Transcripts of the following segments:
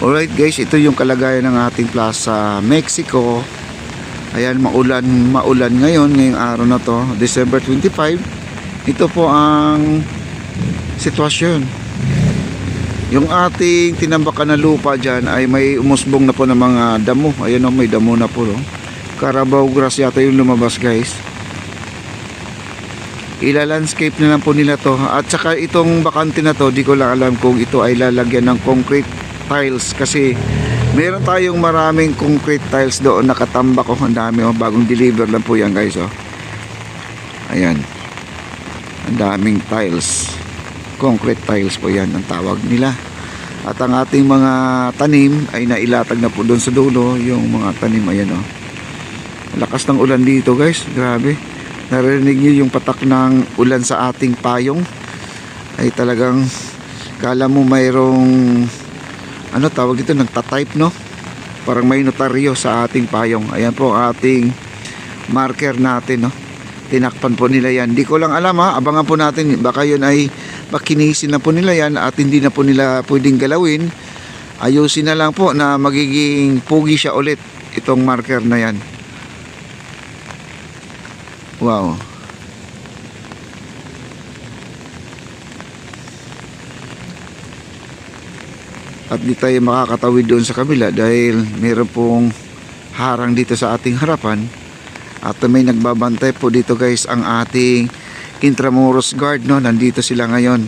Alright guys, ito yung kalagayan ng ating Plaza Mexico. Ayan, maulan ngayong araw na to, December 25. Ito po ang sitwasyon. Yung ating tinambakan na lupa dyan ay may umusbong na po ng mga damo. Ayan o, may damo na po. Carabao grass yata yung lumabas guys. Ila-landscape na lang po nila to. At saka itong bakante na to, di ko lang alam kung ito ay lalagyan ng concrete tiles. Kasi meron tayong maraming concrete tiles doon nakatambak. Ang dami bagong deliver lang po yan guys. Ayan. Ang daming tiles. Concrete tiles po yan ang tawag nila. At ang ating mga tanim ay nailatag na po doon sa dulo. Yung mga tanim, ayan o. Lakas ng ulan dito guys, grabe. Narinig nyo yung patak ng ulan sa ating payong. Ay talagang kala mo mayroong ano tawag dito, nagtatype no. Parang may notaryo sa ating payong. Ayan po ating marker natin no. Tinakpan po nila yan. Di ko lang alam abangan po natin. Baka yun ay makinisin na po nila yan at hindi na po nila pwedeng galawin. Ayusin na lang po na magiging pugi siya ulit itong marker na yan. Wow. At di tayo makakatawid doon sa kabila dahil mayroon pong harang dito sa ating harapan. At may nagbabantay po dito guys ang ating Intramuros Guard no. Nandito sila ngayon.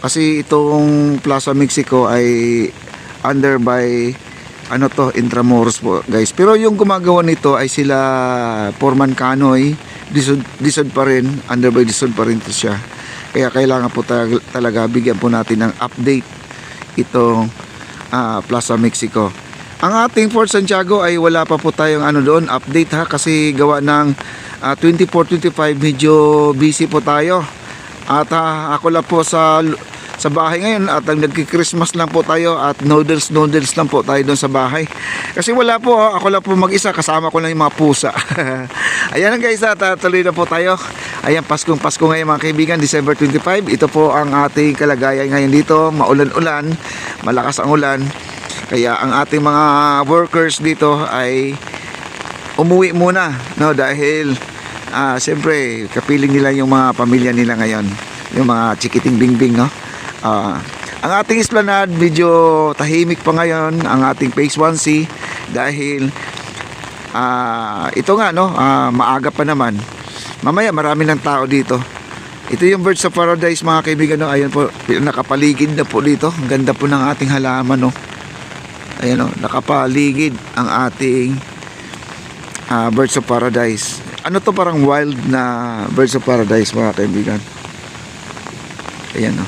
Kasi itong Plaza Mexico ay under by ano to, Intramuros po guys. Pero yung gumagawa nito ay sila Foreman Canoy. Disod pa rin, under by disod pa rin to siya. Kaya kailangan po talaga bigyan po natin ng update itong Plaza Mexico. Ang ating Fort Santiago ay wala pa po tayong ano doon, update kasi gawa ng 24-25 medyo busy po tayo. At ako lang po sa bahay ngayon at nagki-Christmas lang po tayo at noodles lang po tayo doon sa bahay. Kasi wala po, ako lang po mag-isa, kasama ko lang yung mga pusa. Ayan guys, tuloy na po tayo. Ayan, Pasko ngayon mga kaibigan, December 25. Ito po ang ating kalagayan ngayon dito. Maulan-ulan, malakas ang ulan. Kaya ang ating mga workers dito ay umuwi muna no, dahil siyempre kapiling nila yung mga pamilya nila ngayon, yung mga chikiting bingbing no. Ang ating esplanade medyo tahimik pa ngayon, ang ating phase 1C dahil ito nga no, maaga pa naman. Mamaya marami ng tao dito. Ito yung Birds of Paradise mga kaibigan no. Ayan po, nakapaligid na po dito. Ang ganda po ng ating halaman no. Ayan o, nakapaligid ang ating Birds of Paradise. Ano to, parang wild na Birds of Paradise mga kaibigan. Ayan o.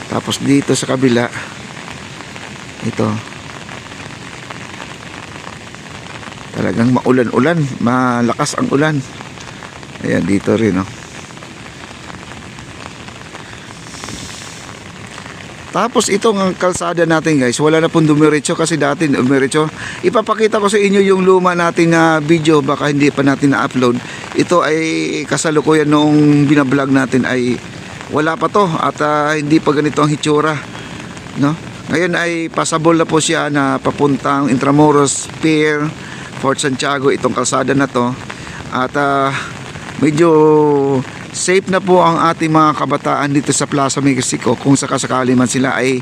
Tapos dito sa kabila, ito, talagang maulan-ulan, malakas ang ulan. Ayan, dito rin o. Tapos itong kalsada natin guys, wala na pong dumiretso kasi dati dumiretso. Ipapakita ko sa inyo yung luma natin na video, baka hindi pa natin na-upload. Ito ay kasalukuyan noong binablog natin ay wala pa to at hindi pa ganito ang hitsura no? Ngayon ay passable na po siya na papuntang Intramuros Pier, Fort Santiago, itong kalsada na to. At medyo safe na po ang ating mga kabataan dito sa Plaza Mexico kung sakasakali man sila ay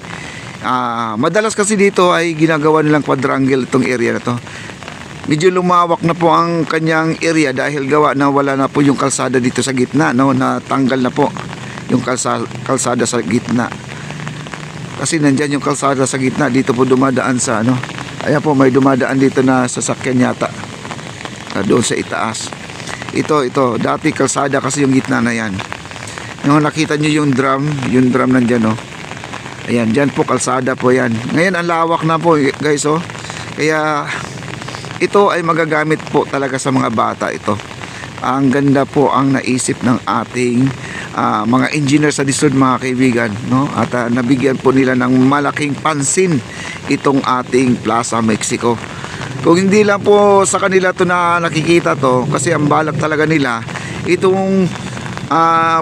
madalas kasi dito ay ginagawa nilang quadrangle itong area na to. Medyo lumawak na po ang kanyang area dahil gawa na wala na po yung kalsada dito sa gitna no, natanggal na po yung kalsada sa gitna. Kasi nandyan yung kalsada sa gitna, dito po dumadaan sa ano. Ayan po, may dumadaan dito na sasakyan yata doon sa itaas. Ito, dati kalsada kasi yung gitna na yan. Yung nakita nyo yung drum nandyan oh. Ayan, dyan po kalsada po yan. Ngayon ang lawak na po guys oh. Kaya ito ay magagamit po talaga sa mga bata ito. Ang ganda po ang naisip ng ating mga engineer sa DSUD mga kaibigan no? At nabigyan po nila ng malaking pansin itong ating Plaza Mexico. Kung hindi lang po sa kanila to na nakikita to, kasi ang balak talaga nila itong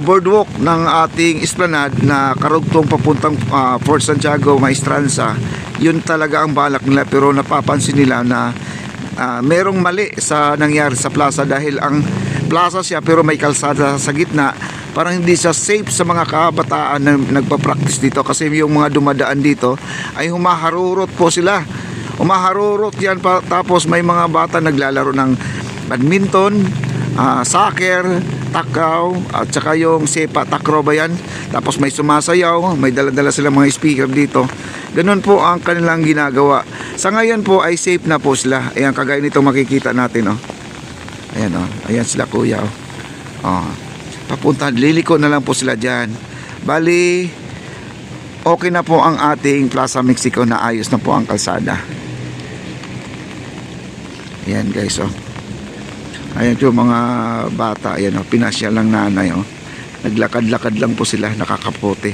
boardwalk ng ating esplanade na karugtong papuntang Fort Santiago, Maestranza. Yun talaga ang balak nila, pero napapansin nila na merong mali sa nangyari sa plaza, dahil ang plaza siya pero may kalsada sa gitna. Parang hindi siya safe sa mga kabataan na nagpa-practice dito, kasi yung mga dumadaan dito ay humaharurot po sila. Humaharurot yan pa, tapos may mga bata naglalaro ng badminton, soccer, takaw, at saka yung sepa takraw ba yan. Tapos may sumasayaw, may dala-dala sila mga speaker dito. Ganun po ang kanilang ginagawa. Sa ngayon po ay safe na po sila. Ayan, kagaya nito makikita natin, oh. Ayan, oh. Ayan sila, kuya, oh. Oh. Papunta, liliko na lang po sila dyan. Bali, okay na po ang ating Plaza Mexico, na ayos na po ang kalsada. Ayan, guys, oh. Ayan po mga bata. Ayan, oh. Pinasya lang nanay, oh. Naglakad-lakad lang po sila, nakakapote.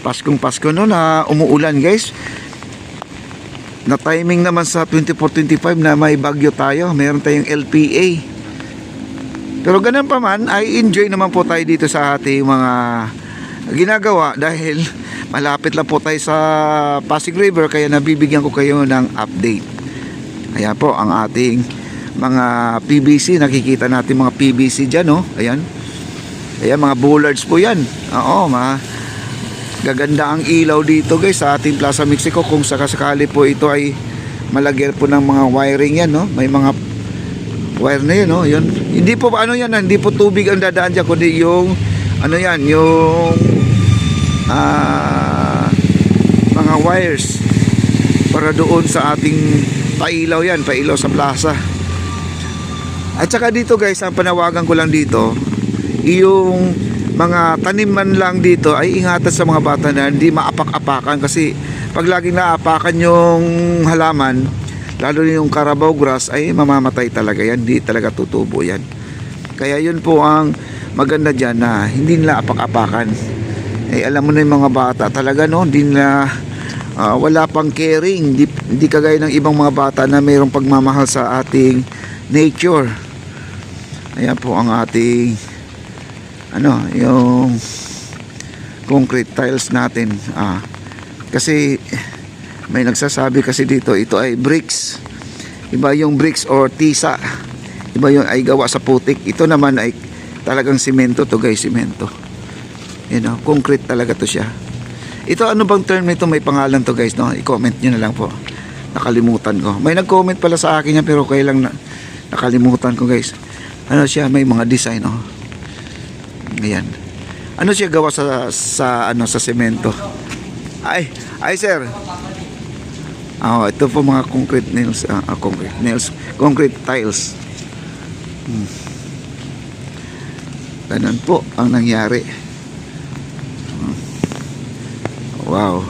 Paskong Pasko no, na umuulan, guys. Na timing naman sa 24-25 na may bagyo tayo. Meron tayong LPA. Pero ganun pa man, ay enjoy naman po tayo dito sa ating mga ginagawa, dahil malapit lang po tayo sa Pasig River, kaya nabibigyan ko kayo ng update. Ayan po ang ating mga PVC. Nakikita natin mga PVC dyan, oh. Ayan. Ayan, mga bollards po yan. Oo, gaganda ang ilaw dito, guys, sa ating Plaza Mexico. Kung sakasakali po ito ay malagyan po ng mga wiring yan, no? May mga wire na yun, no? Yun. Hindi po ano yan, hindi po tubig ang dadaan dyan, kundi yung ano yan, yung mga wires para doon sa ating pailaw yan, pailaw sa plaza. At saka dito, guys, ang panawagan ko lang dito, yung mga taniman lang dito ay ingatan sa mga bata na hindi maapak-apakan, kasi pag laging naapakan yung halaman, lalo yung Carabao grass, ay mamamatay talaga yan, hindi talaga tutubo yan. Kaya yun po ang maganda dyan, na hindi nila apak-apakan. Alam mo na yung mga bata talaga, no, hindi nila wala pang caring, hindi kagaya ng ibang mga bata na mayroong pagmamahal sa ating nature. Ayan po ang ating yung concrete tiles natin. Kasi may nagsasabi kasi dito, ito ay bricks. Iba yung bricks or tisa. Iba yung ay gawa sa putik. Ito naman ay talagang simento to, guys, simento. Concrete talaga to siya. Ito, ano bang term nito? May pangalan to, guys, no? I-comment nyo na lang po. Nakalimutan ko. May nag-comment pala sa akin yan, pero kailang nakalimutan ko, guys. Ano siya? May mga design, oh. Ayan. Ano siya gawa sa semento? Ay, sir. Ito po mga concrete nails, concrete tiles. Ganun po ang nangyari. Wow.